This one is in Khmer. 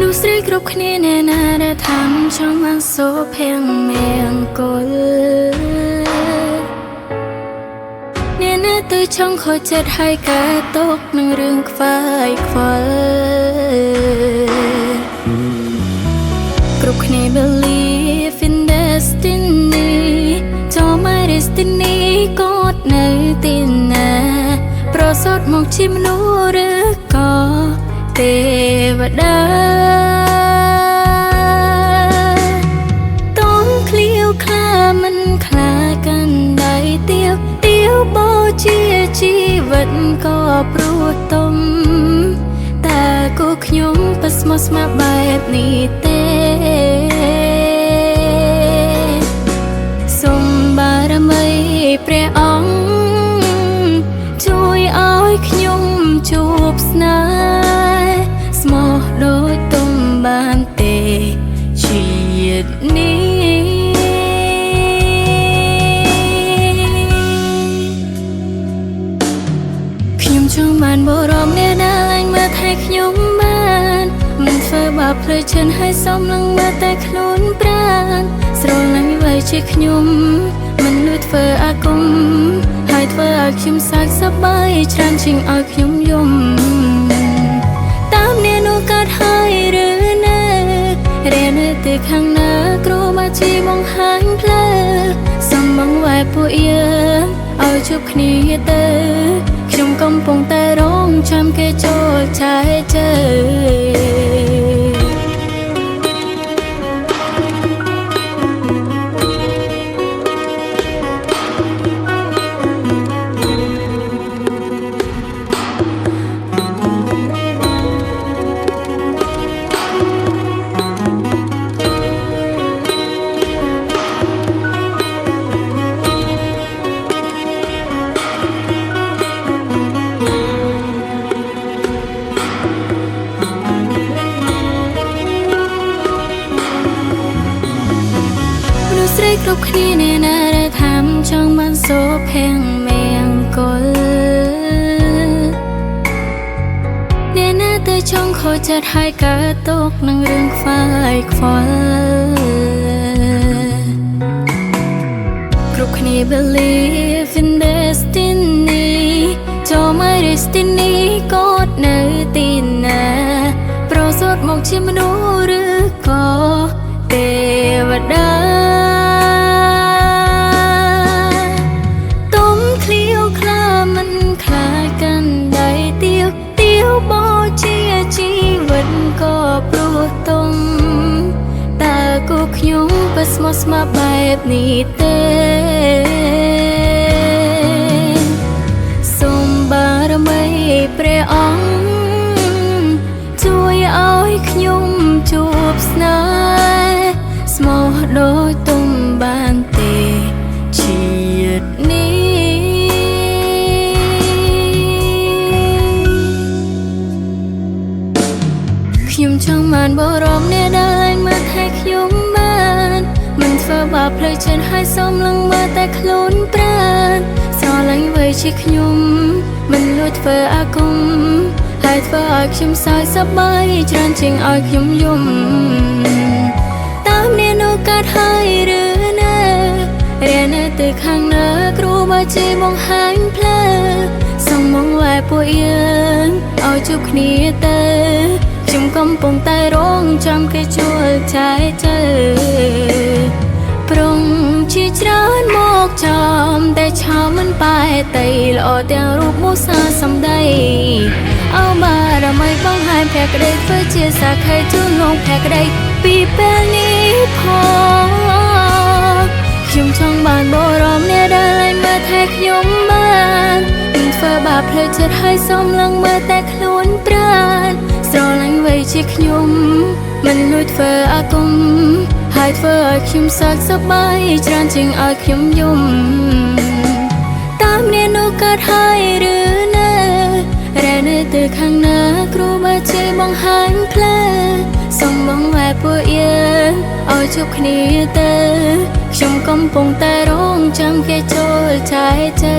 មនុស្សស្រីគ្រប់គ្នាណែណាដែលថាមិនចង់បានសូភៀងមេអង្គុលអ្នកណាទៅចង់ខូចចិត្តហើយកើតទុកនឹងរឿងខ្វាយខ្វល់គ្រប់គ្នា believe in destiny ចោ my destiny កូដនៅទីណាប្រសតមកជាមនុស្សឬក៏ទេវតាតោងឃ្លៀវខ្លាមិនខ្លាកាន់ដៃទៀវទៀវបោជាជីវិតក៏ព្រោះទុំតើគូខ្ញុំប៉ស្មោះស្មាបែបនេះទេសូមបារមីព្រះអង្គជួយឲ្យខ្ញុំជួបស្នេហ៍ស្មោះដូចទុំបានទេជាតិនេះខ្ញុំចង់បានបរមអ្នកណាឡើងមើលថែខ្ញុំបានមិនធ្វើបាបផ្លូវចិនឲ្យសមនឹងមើលតែខ្លួនប្រាណស្រឡាញ់ໄວជាខ្ញុំមិនលួចធ្វើអាគមហើយធ្វើឲ្យខ្ញុំសាកសប្បាយច្រើនជាងឲ្យខ្ញុំយំតាមអ្នកនោះកើតហើយឬនៅរៀននៅទីខាងណាគ្រូបាជីបង្ហាញផ្លូវសំបងវាយពួកយើងឲ្យជួបគ្នាទៅខ្ញុំកំពុងតែរងចាំគេចូលឆែកជើគ្រប់គ្នាអ្នកណាដែលថាមិនចង់បានសូភៀងមេអង្គុលអ្នកណាទៅចង់ខូចចិត្តហើយកើតទុកនឹងរឿងខ្វាយខ្វល់គ្រប់គ្នា believe in destiny ចោ my destiny កូដនៅទីណាប្រសតមកជាមនុស្សឬក៏ទេវតាក៏ព្រោះទុំតើគូខ្ញុំប៉ស្មោះស្មាបែបនេះទេសូមបារមីព្រះអង្គជួយឲ្យខ្ញុំជួបស្នេហ៍ស្មោះដូចទុំបានទេជាតិនេះខ្ញុំចង់បានបរមអ្នកដែលមើលថែខ្ញុំបានមិនធ្វើបាបផ្លូវចិនឲ្យសមនឹងមើលតែខ្លួនប្រាណស្រឡាញ់ໄວជាខ្ញុំមិនលួចធ្វើអាគមហើយធ្វើឲ្យខ្ញុំសើចសប្បាយច្រើនជាងឲ្យខ្ញុំយំតាមអ្នកនោះកើតហើយឬនៅរៀននៅទីខាងណាគ្រូបាជីបង្ហាញផ្លូវសំងវាយពួកយើងឲ្យជួបគ្នាទៅខ្ញុំកំពុងតែរងចាំគេជួលឆែកជើប្រងជាច្រើនមកចំតែឆោមិនបែកតៃល្អទាំងរូបមូសាសំដីអោបារមីបង្ហាញភក្តីធ្វើជាសាខេជូនលោកភក្តីពីពេលនេះផងខ្ញុំចង់បានបរមអ្នកដែលមើលថែខ្ញុំបានមិនធ្វើបាបផ្លូវចិត្តឲ្យសមនឹងមើលតែខ្លួនប្រាណស្រឡាញ់ໄວជាខ្ញុំមិនលួចធ្វើអាគមហើយធ្វើឲ្យខ្ញុំសើចសប្បាយច្រើនជាងឲ្យខ្ញុំយំតាមអ្នកនោះកើតហើយឬនៅរៀននៅទីខាងណាគ្រូបាជីបង្ហាញផ្លូវសំបងវាយពួកយើងឲ្យជួបគ្នាទៅខ្ញុំកំពុងតែរងចាំគេចូលឆែកជើ